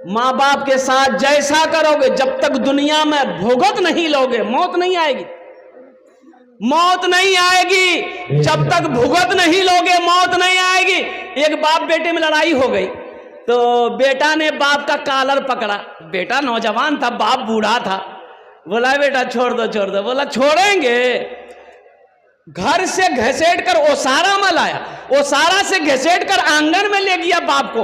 माँ बाप के साथ जैसा करोगे, जब तक दुनिया में भुगत नहीं लोगे मौत नहीं आएगी। मौत नहीं आएगी जब तक भुगत नहीं लोगे, मौत नहीं आएगी। एक बाप बेटे में लड़ाई हो गई तो बेटा ने बाप का कॉलर पकड़ा। बेटा नौजवान था, बाप बूढ़ा था। बोला बेटा छोड़ दो छोड़ दो। बोला छोड़ेंगे। घर से घसीट कर ओसारा में लाया, ओसारा से घसीट कर आंगन में ले गया बाप को,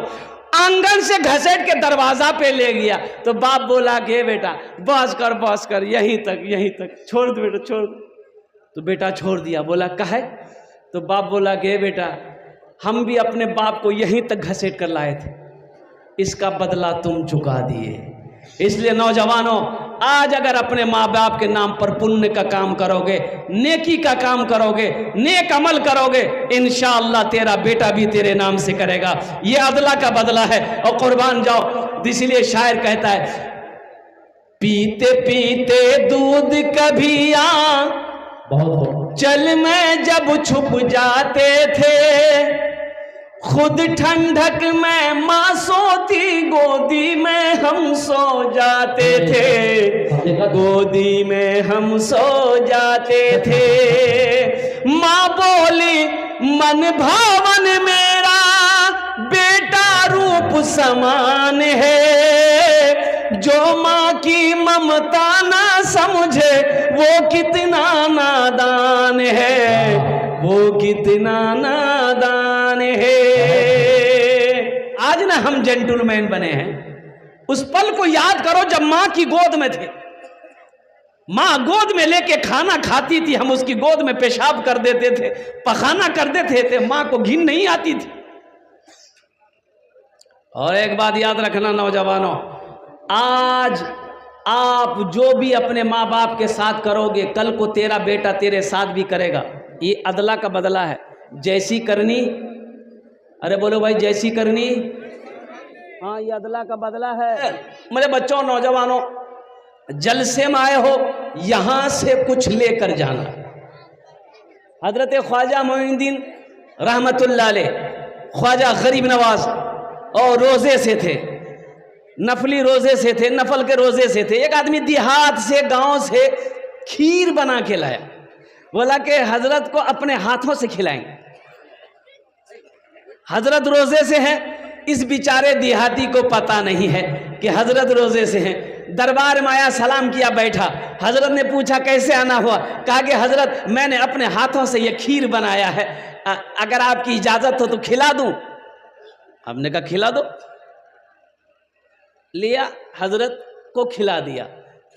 आंगन से घसीट के दरवाजा पे ले गया। तो बाप बोला कि बेटा बस कर यहीं तक छोड़ दो बेटा छोड़ दो। तो बेटा छोड़ दिया। बोला काहे? तो बाप बोला कि बेटा हम भी अपने बाप को यहीं तक घसीट कर लाए थे, इसका बदला तुम चुका दिए। इसलिए नौजवानों, आज अगर अपने माँ बाप के नाम पर पुण्य का काम करोगे, नेकी का काम करोगे, नेक अमल करोगे, इंशाअल्लाह तेरा बेटा भी तेरे नाम से करेगा। ये अदला का बदला है और कुर्बान जाओ। इसलिए शायर कहता है, पीते पीते दूध कभी चल में जब छुप जाते थे, खुद ठंडक में माँ सोती, गोदी में हम सो जाते थे, गोदी में हम सो जाते थे। माँ बोली मन भावन मेरा बेटा रूप समान है, जो माँ की ममता ना समझे वो कितना नादान है, वो कितना नादान है। आज ना हम जेंटलमैन बने हैं। उस पल को याद करो जब मां की गोद में थे। मां गोद में लेके खाना खाती थी, हम उसकी गोद में पेशाब कर देते थे, पखाना कर देते थे, मां को घिन नहीं आती थी। और एक बात याद रखना नौजवानों, आज आप जो भी अपने माँ बाप के साथ करोगे, कल को तेरा बेटा तेरे साथ भी करेगा। ये अदला का बदला है। जैसी करनी, अरे बोलो भाई जैसी करनी, हाँ ये अदला का बदला है। मेरे बच्चों नौजवानों, जलसे में आए हो, यहां से कुछ लेकर जाना। हजरत ख्वाजा मोइनुद्दीन रहमतुल्लाह अलैह, ख्वाजा गरीब नवाज, और रोजे से थे, नफली रोजे से थे, नफल के रोजे से थे। एक आदमी देहात से, गांव से खीर बना के लाया। बोला कि हजरत को अपने हाथों से खिलाएंगे। हजरत रोजे से हैं, इस बेचारे देहाती को पता नहीं है कि हजरत रोजे से हैं। दरबार में आया, सलाम किया, बैठा। हजरत ने पूछा कैसे आना हुआ? कहा कि हजरत मैंने अपने हाथों से ये खीर बनाया है, अगर आपकी इजाजत हो तो खिला दूं। हमने कहा खिला दो। लिया, हजरत को खिला दिया।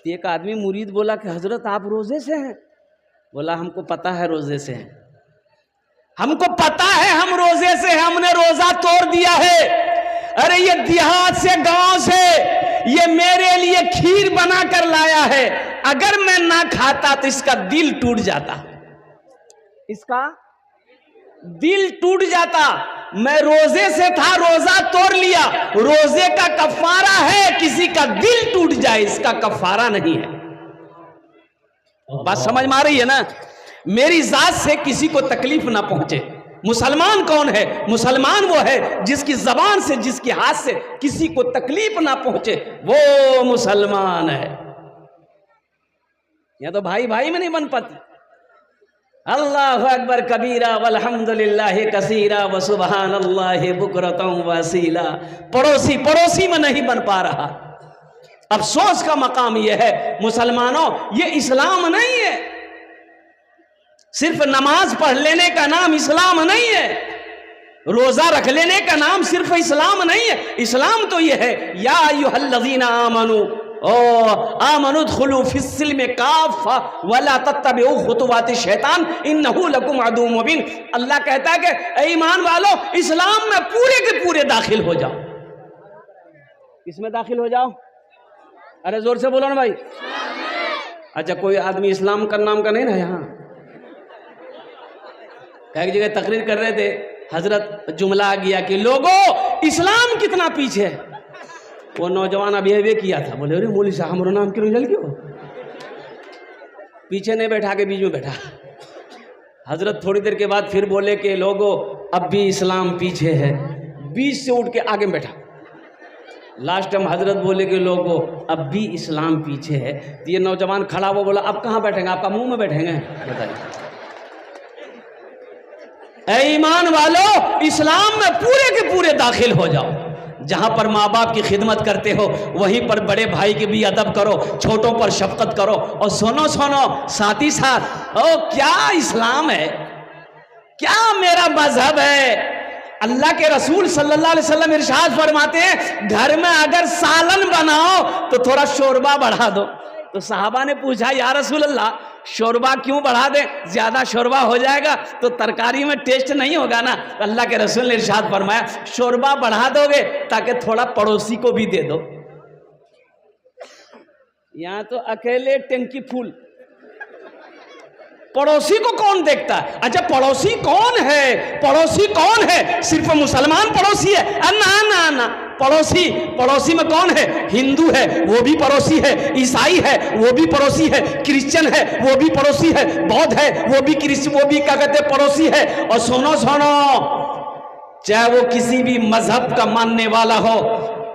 एक आदमी मुरीद बोला कि हजरत आप रोजे से हैं? बोला हमको पता है रोजे से हैं, हमको पता है हम रोजे से हैं, हमने रोजा तोड़ दिया है। अरे ये देहात से, गांव से ये मेरे लिए खीर बना कर लाया है, अगर मैं ना खाता तो इसका दिल टूट जाता, इसका दिल टूट जाता। मैं रोजे से था, रोजा तोड़ लिया, रोजे का कफारा है किसी का दिल टूट जाए, इसका कफारा नहीं है। बात समझ में आ रही है ना? मेरी जात से किसी को तकलीफ ना पहुंचे। मुसलमान कौन है? मुसलमान वो है जिसकी जबान से, जिसके हाथ से किसी को तकलीफ ना पहुंचे, वो मुसलमान है। या तो भाई भाई में नहीं बन पाती। अल्लाहु अकबर कबीरा वल्हम्दुलिल्लाह कसीरा व सुबहानल्लाहि बुकरतम वसीला। पड़ोसी पड़ोसी में नहीं बन पा रहा। अफसोस का मकाम यह है मुसलमानों, ये इस्लाम नहीं है। सिर्फ नमाज पढ़ लेने का नाम इस्लाम नहीं है, रोजा रख लेने का नाम सिर्फ इस्लाम नहीं है। इस्लाम तो यह है, या अय्युहल्लज़ीना आमनू आमनुदखुलू फिस्सिल्मि काफ़ा वला तत्तबिउ खुतुवाति शैतान इन्नहु लकुम अदुव्वुम मुबीन। अल्लाह कहता है कि ऐ ईमान वालों, इस्लाम में पूरे के पूरे दाखिल हो जाओ। इसमें दाखिल हो जाओ। अरे जोर से बोलो ना भाई। अच्छा, कोई आदमी इस्लाम का नाम का नहीं ना यहाँ? एक जगह तकरीर कर रहे थे, हजरत जुमला आ गया कि लोगों इस्लाम कितना पीछे है। वो नौजवान अभी अभी किया था, बोले अरे मौलवी साहब हमारा नाम क्यों जल क्यों? पीछे नहीं बैठा के बीच में बैठा। हजरत थोड़ी देर के बाद फिर बोले कि लोगों अब भी इस्लाम पीछे है, बीच से उठ के आगे में बैठा। लास्ट टाइम हजरत बोले कि लोगों अब भी इस्लाम पीछे है। तो ये नौजवान खड़ा हुआ बोला अब कहाँ बैठेंगे, आपका मुंह में बैठेंगे? बताइए। ऐ ईमान वालों, इस्लाम में पूरे के पूरे दाखिल हो जाओ। जहां पर माँ बाप की खिदमत करते हो वहीं पर बड़े भाई के भी अदब करो, छोटों पर शफकत करो। और सुनो साथ ही साथ ओ क्या इस्लाम है, क्या मेरा मजहब है। अल्लाह के रसूल सल्लल्लाहु अलैहि वसल्लम इरशाद फरमाते हैं घर में अगर सालन बनाओ तो थोड़ा शोरबा बढ़ा दो। तो साहबा ने पूछा या रसूल अल्लाह शोरबा क्यों बढ़ा दे, ज्यादा शोरबा हो जाएगा तो तरकारी में टेस्ट नहीं होगा ना। तो अल्लाह के रसूल ने इरशाद फरमाया शोरबा बढ़ा दोगे ताकि थोड़ा पड़ोसी को भी दे दो। यहां तो अकेले टंकी फूल, पड़ोसी को कौन देखता है? अच्छा पड़ोसी कौन है, पड़ोसी कौन है? सिर्फ मुसलमान पड़ोसी है? ना ना ना, पड़ोसी में कौन है? हिंदू है वो भी पड़ोसी है, ईसाई है वो भी पड़ोसी है, क्रिश्चियन है वो भी पड़ोसी है, बौद्ध है वो भी क्या कहते हैं पड़ोसी है। और सुनो चाहे वो किसी भी मजहब का मानने वाला हो,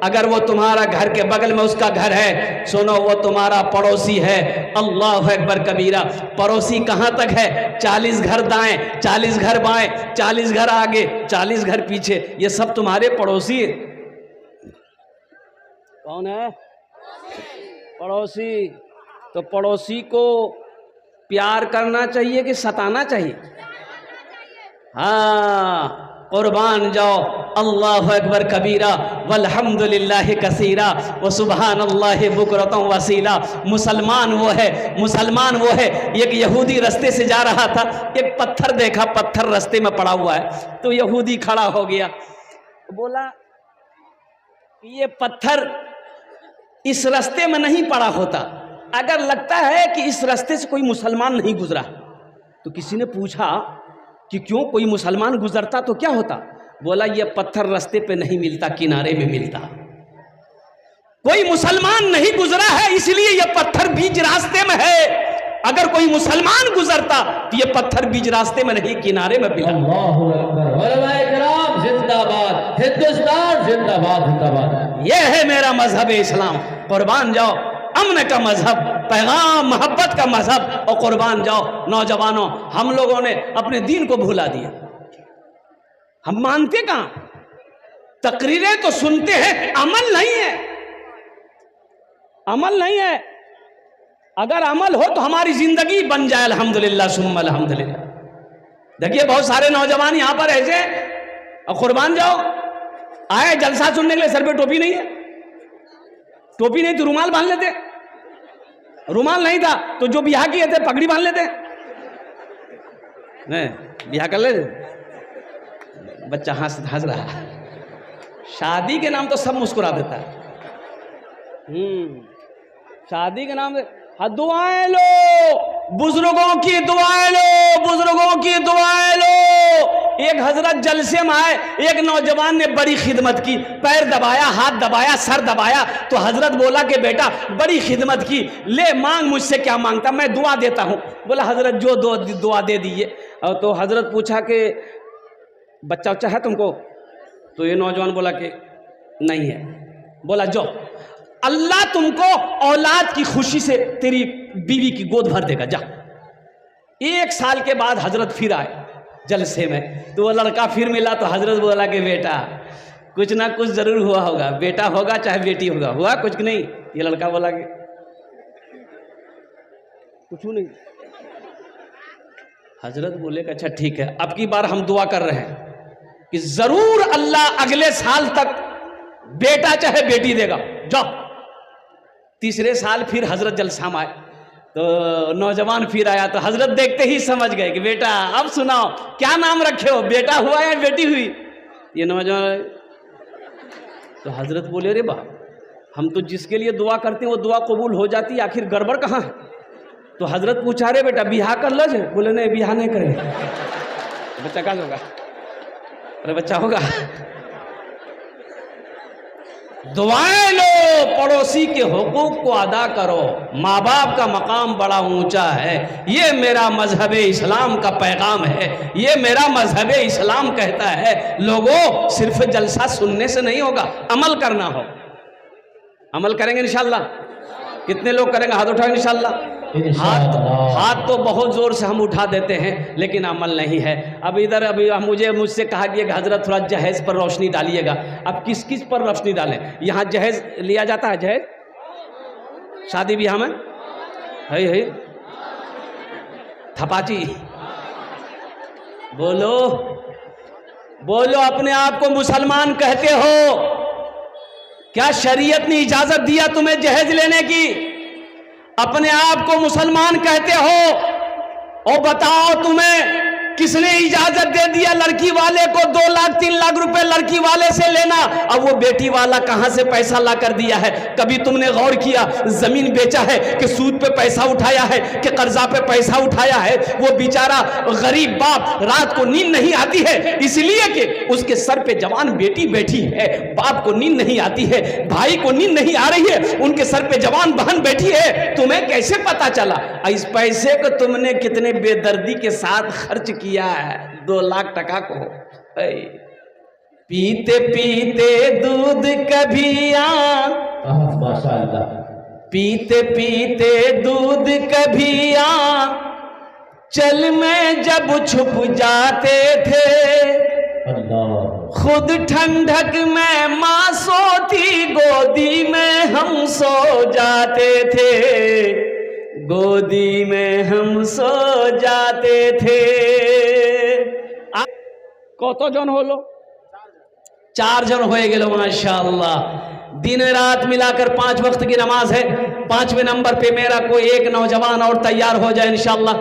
अगर वो तुम्हारा घर के बगल में उसका घर है, सुनो वो तुम्हारा पड़ोसी है। अल्लाह अकबर कबीरा। पड़ोसी कहां तक है? 40 घर दाएं, 40 घर बाएं, 40 घर आगे, 40 घर पीछे, ये सब तुम्हारे पड़ोसी। कौन है? पड़ोसी। तो पड़ोसी को प्यार करना चाहिए कि सताना चाहिए? हाँ, कुर्बान जाओ। अल्लाह अकबर कबीरा वल्हम्दुलिल्लाहि कसीरा व सुबहानल्लाहि बुकरतम वसीला। मुसलमान वो है। एक यहूदी रास्ते से जा रहा था, एक पत्थर देखा, पत्थर रास्ते में पड़ा हुआ है। तो यहूदी खड़ा हो गया, बोला ये पत्थर इस रास्ते में नहीं पड़ा होता, अगर लगता है कि इस रास्ते से कोई मुसलमान नहीं गुजरा। तो किसी ने पूछा कि क्यों, कोई मुसलमान गुजरता तो क्या होता? बोला ये पत्थर रास्ते पे नहीं मिलता, किनारे में मिलता। कोई मुसलमान नहीं गुजरा है इसलिए ये पत्थर बीच रास्ते में है। अगर कोई मुसलमान गुजरता तो ये पत्थर बीच रास्ते में नहीं, किनारे में मिला। अल्लाहु अकबर। उलमाए किराम जिंदाबाद, हिंदुस्तान जिंदाबाद, जिंदाबाद। ये है मेरा मजहब इस्लाम। कुर्बान जाओ, अमन का मजहब, पैगाम मोहब्बत का मजहब, और कुर्बान जाओ। नौजवानों, हम लोगों ने अपने दीन को भुला दिया। हम मानते कहां? तकरीरें तो सुनते हैं, अमल नहीं है। अमल नहीं है। अगर अमल हो तो हमारी जिंदगी बन जाए। अल्हम्दुलिल्लाह सुम्मा अल्हम्दुलिल्लाह। देखिए बहुत सारे नौजवान यहां पर ऐसे, और कुर्बान जाओ आए जलसा सुनने के लिए, सर पे टोपी नहीं है। टोपी नहीं तो रुमाल बांध लेते, रुमाल नहीं था तो जो ब्याह किए थे पगड़ी बांध लेते। नहीं ब्याह कर लेते। बच्चा हंस रहा है। शादी के नाम तो सब मुस्कुरा देता है। शादी के नाम दुआएं लो, बुजुर्गों की दुआएं लो, बुजुर्गों की दुआएं लो। एक हजरत जलसे में आए, एक नौजवान ने बड़ी खिदमत की, पैर दबाया, हाथ दबाया, सर दबाया। तो हजरत बोला कि बेटा बड़ी खिदमत की, ले मांग, मुझसे क्या मांगता, मैं दुआ देता हूँ। बोला हजरत जो दुआ दे दीजिए। तो हजरत पूछा कि बच्चा उच्चा है तुमको? तो ये नौजवान बोला कि नहीं है। बोला जो अल्लाह तुमको औलाद की खुशी से तेरी बीवी की गोद भर देगा, जा। 1 साल के बाद हजरत फिर आए जलसे में, तो वो लड़का फिर मिला। तो हजरत बोला कि बेटा कुछ ना कुछ जरूर हुआ होगा, बेटा होगा चाहे बेटी होगा, हुआ कुछ नहीं? ये लड़का बोला कि कुछ नहीं। हजरत बोले कि अच्छा ठीक है, अब की बार हम दुआ कर रहे हैं कि जरूर अल्लाह अगले साल तक बेटा चाहे बेटी देगा, जाओ। 3रे साल फिर हजरत जलसा में आए, तो नौजवान फिर आया। तो हजरत देखते ही समझ गए कि बेटा अब सुनाओ क्या नाम रखे हो, बेटा हुआ या बेटी हुई? ये नौजवान। तो हजरत बोले अरे बाप, हम तो जिसके लिए दुआ करते हैं वो दुआ कबूल हो जाती है, आखिर गड़बड़ कहाँ है? तो हजरत पूछा रे बेटा बियाह कर लो? बोले नहीं बियाह नहीं करेंगे। बच्चा कहाँ होगा? अरे बच्चा होगा। दुआएं लो, पड़ोसी के हुकूक को अदा करो, माँ बाप का मकाम बड़ा ऊंचा है। ये मेरा मजहब इस्लाम का पैगाम है, ये मेरा मजहब इस्लाम कहता है। लोगों सिर्फ जलसा सुनने से नहीं होगा, अमल करना हो। अमल करेंगे इंशाल्लाह? कितने लोग करेंगे? हाथ उठाओ इंशाल्लाह। हाथ तो बहुत ज़ोर से हम उठा देते हैं लेकिन अमल नहीं है। अब इधर अभी मुझसे कहा गया कि हज़रत थोड़ा जहेज़ पर रोशनी डालिएगा। अब किस किस पर रोशनी डालें? यहाँ जहेज़ लिया जाता है, जहेज़ शादी ब्याह में है थपाची। बोलो बोलो, अपने आप को मुसलमान कहते हो? क्या शरीयत ने इजाजत दिया तुम्हें जहेज लेने की? अपने आप को मुसलमान कहते हो? और बताओ तुम्हें किसने इजाजत दे दिया लड़की वाले को 2 लाख 3 लाख रुपए लड़की वाले से लेना? अब वो बेटी वाला कहां से पैसा ला कर दिया है? कभी तुमने गौर किया? जमीन बेचा है कि सूद पे पैसा उठाया है कि कर्जा पे पैसा उठाया है? वो बेचारा गरीब बाप, रात को नींद नहीं आती है इसलिए कि उसके सर पे जवान बेटी बैठी है। बाप को नींद नहीं आती है, भाई को नींद नहीं आ रही है, उनके सर पे जवान बहन बैठी है। तुम्हें कैसे पता चला? इस पैसे को तुमने कितने बेदर्दी के साथ खर्च किया है, 2 लाख टका को। पीते पीते दूध कभी माशाअल्लाह, पीते पीते दूध कभी चल में जब छुप जाते थे, खुद ठंडक में मां सोती गोदी में हम सो जाते थे, गोदी में हम सो जाते थे। कत जन होलो? 4 जन हो गेलो माशाअल्लाह। दिन रात मिलाकर 5 वक्त की नमाज है। 5वें नंबर पे मेरा कोई एक नौजवान और तैयार हो जाए इंशाअल्लाह।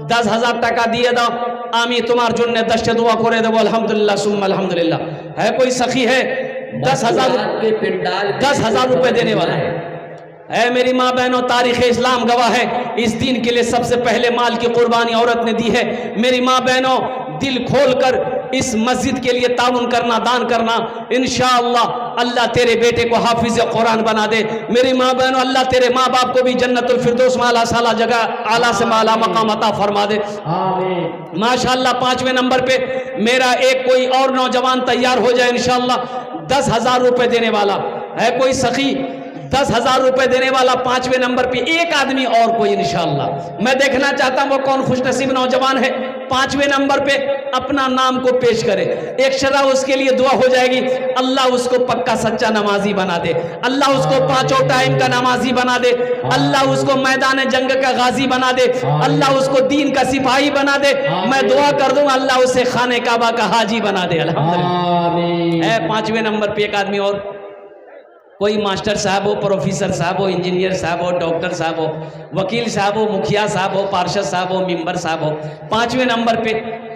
10,000 टका दिए दो, आमी तुम्हार जुन्ने 10 दुआ करे दो, अल्हम्दुलिल्लाह सुम्मा अल्हम्दुलिल्लाह। है कोई सखी है 10,000 रुपए देने वाला है? मेरी माँ बहनों, तारीख़ इस्लाम गवाह है, इस दीन के लिए सबसे पहले माल की कुर्बानी औरत ने दी है। मेरी माँ बहनों, दिल खोलकर इस मस्जिद के लिए ताउन करना, दान करना। इंशाअल्लाह अल्लाह तेरे बेटे को हाफिज कुरान बना दे। मेरी माँ बहनों, अल्लाह तेरे माँ बाप को भी जन्नतुल फिरदौस माला साला जगह आला से माला मकाम अता फरमा दे, आमीन। माशाअल्लाह 5वें नंबर पे मेरा एक कोई और नौजवान तैयार हो जाए इंशाअल्लाह। 10,000 रुपए देने वाला है कोई सखी? 10,000 रुपए देने वाला 5वें नंबर पे एक आदमी और कोई इंशाअल्लाह। मैं देखना चाहता हूं वो कौन खुशनसीब नौजवान है 5वें नंबर पे अपना नाम को पेश करे। एक शरा उसके लिए दुआ हो जाएगी, अल्लाह उसको पक्का सच्चा नमाजी बना दे, अल्लाह उसको 5 टाइम का नमाजी बना दे, अल्लाह उसको मैदान जंग का गाजी बना दे, अल्लाह उसको दीन का सिपाही बना दे। मैं दुआ कर दूं अल्लाह उसे खाने काबा का हाजी बना दे, अल्हम्दुलिल्लाह। 5वें नंबर पे एक आदमी और, कोई मास्टर साहब हो, प्रोफेसर साहब हो, इंजीनियर साहब हो, डॉक्टर साहब हो, वकील साहब हो, मुखिया साहब हो, पार्षद साहब हो, मेंबर साहब हो। 5वें नंबर पे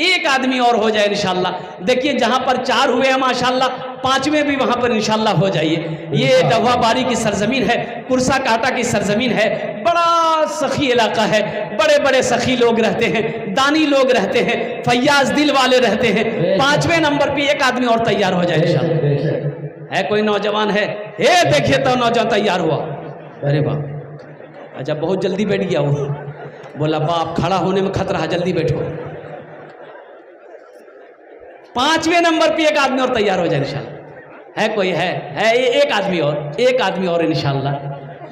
एक आदमी और हो जाए इंशाअल्लाह। देखिए जहां पर 4 हुए हैं माशाअल्लाह, 5वें भी वहां पर इंशाअल्लाह हो जाइए। ये डवा बारी की सरजमीन है, कुरसा काटा की सरजमीन है, बड़ा सखी इलाका है, बड़े बड़े सखी लोग रहते हैं, दानी लोग रहते हैं, फैयाज दिल वाले रहते हैं। 5वें नंबर पे एक आदमी और तैयार हो जाए इंशाअल्लाह। है कोई नौजवान है? हे देखिए तो नौजवान तैयार हुआ। अरे वाह, अच्छा बहुत जल्दी बैठ गया वो। बोला बाप खड़ा होने में खतरा है, जल्दी बैठो। 5वें नंबर पे एक आदमी और तैयार हो जाए इंशाल्लाह। है कोई? है एक आदमी और, एक आदमी और इंशाल्लाह।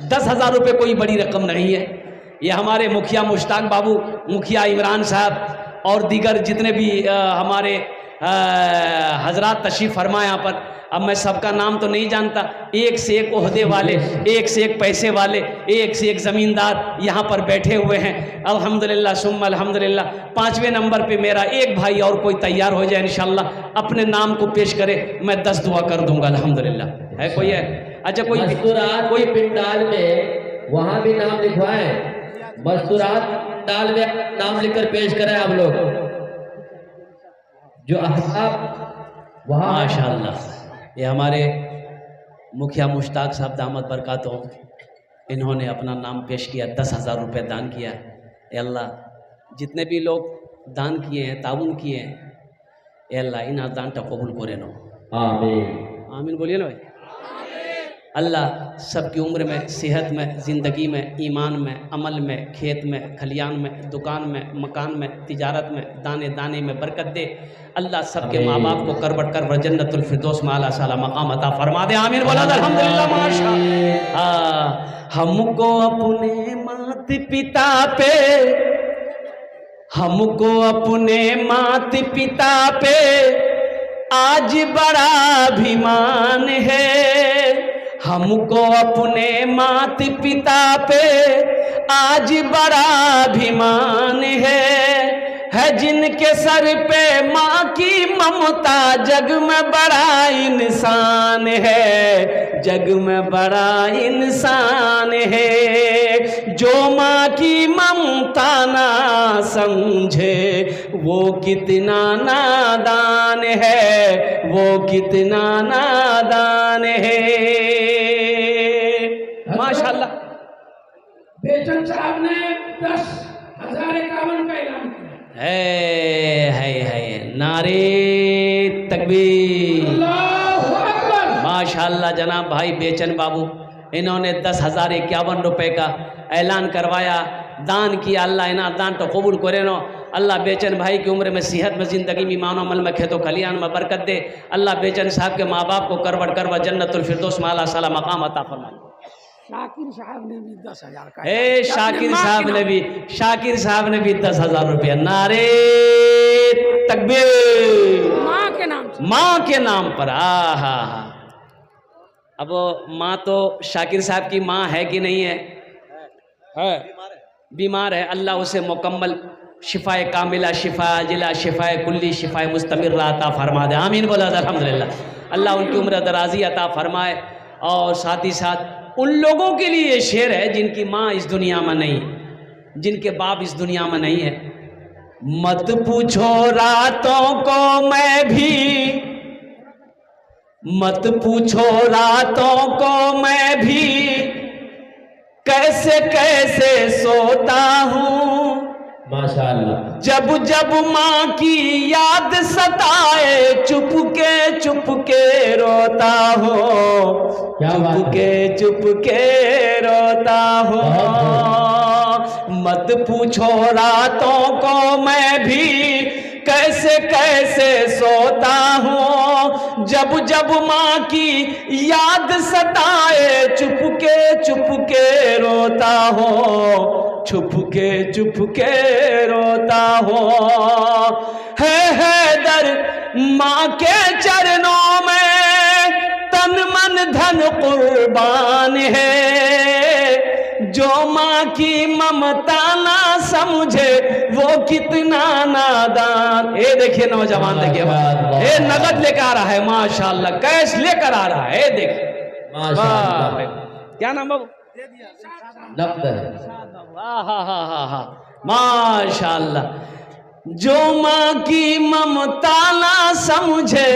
10,000 रुपये कोई बड़ी रकम नहीं है। ये हमारे मुखिया मुश्ताक बाबू, मुखिया इमरान साहब और दीगर जितने भी हमारे हजरात तशरीफ फरमा यहाँ पर। अब मैं सबका नाम तो नहीं जानता, एक से एक ओहदे वाले, एक से एक पैसे वाले, एक से एक ज़मींदार यहाँ पर बैठे हुए हैं। अल्हम्दुलिल्लाह सुम्मा अल्हम्दुलिल्लाह। 5वें नंबर पे मेरा एक भाई और कोई तैयार हो जाए इंशाअल्लाह, अपने नाम को पेश करे, मैं 10 दुआ कर दूंगा अल्हम्दुलिल्लाह। है कोई? है? अच्छा कोई पिंडाल में वहाँ भी नाम लिखवाएं, मस्तूरात पिंडाल में नाम लिखकर पेश करें आप लोग जो अहबाब वहाँ। माशाअल्लाह ये हमारे मुखिया मुश्ताक साहब दामद बरकातों, इन्होंने अपना नाम पेश किया, 10,000 रुपये दान किया। अल्लाह जितने भी लोग दान किए हैं, ताउन किए हैं, अल्लाह इन दान का कबूल करे नो, आमीन आमीन बोलिए ना भाई। अल्लाह सबकी उम्र में, सेहत में, ज़िंदगी में, ईमान में, अमल में, खेत में, खलियान में, दुकान में, मकान में, तिजारत में, दाने दाने में बरकत दे। अल्लाह सबके माँ बाप को करबट कर जन्नतुल फिरदौस में आला साला मकाम अता फरमा दे, आमीन बोला अल्हम्दुलिल्लाह माशा हमको अपने माता पिता पे, हमको अपने माता पिता पे आज बड़ा अभिमान है। हमको अपने माता पिता पे आज बड़ा अभिमान है जिनके सर पे माँ की ममता जग में बड़ा इंसान है, जग में बड़ा इंसान है। जो माँ की ममता ना समझे वो कितना नादान है, वो कितना नादान है। माशाल्लाह। बेचन साहब ने 10,051 का ऐलान किया। है नारे तकबीर, अल्लाहु अकबर। माशाल्लाह। जनाब भाई बेचन बाबू इन्होंने 10,051 रुपए का ऐलान करवाया, दान किया। अल्लाह इन्हें दान तो कबूल करे नो। अल्लाह बेचन भाई की उम्र में, सेहत में, ज़िंदगी में, ईमान अमल में, खेतों खलियान में बरकत दे। अल्लाह बेचन साहब के माँ बाप को करवट करवा जन्नतुल फिरदौस में आला साला मकाम अता फरमा। शाकिर साहब ने भी 10,000 का। शाकिर साहब ने भी, शाकिर साहब ने भी 10,000 रुपया। नारे तकबीर, माँ के नाम से, माँ के नाम पर। हा। अब माँ तो शाकिर साहब की माँ है कि नहीं है? बीमार है। अल्लाह उसे मुकम्मल शिफाए कामिला, शिफा जिला, शिफाए कुल्ली, शिफाए मुस्तमिर अता फरमा दे। आमीन बोला अल्हम्दुलिल्लाह। अल्लाह उनकी उम्र दराजी अता फरमाए। और साथ ही साथ उन लोगों के लिए ये शेर है जिनकी माँ इस दुनिया में नहीं है, जिनके बाप इस दुनिया में नहीं है। मत पूछो रातों को मैं भी, मत पूछो रातों को मैं भी कैसे कैसे सोता हूँ। माशाअल्लाह। जब जब माँ की याद सताए चुपके चुपके रोता हो, चुपके रोता हो। मत पूछो रातों को मैं भी कैसे कैसे सोता हूँ। जब जब माँ की याद सताए चुपके चुपके रोता हो, चुपके चुपके रोता हो। है दर माँ के चरणों में तन मन धन कुर्बान है। जो माँ की ममता ना समझे वो कितना नादान। ये देखिए नौजवान, देखिए ये नगद लेकर आ रहा है माशाल्लाह, कैश लेकर आ रहा है। देखिए माशाअल्लाह। क्या नाम बाबू? नब्द हा माशाल्लाह। जो माँ की ममता ना समझे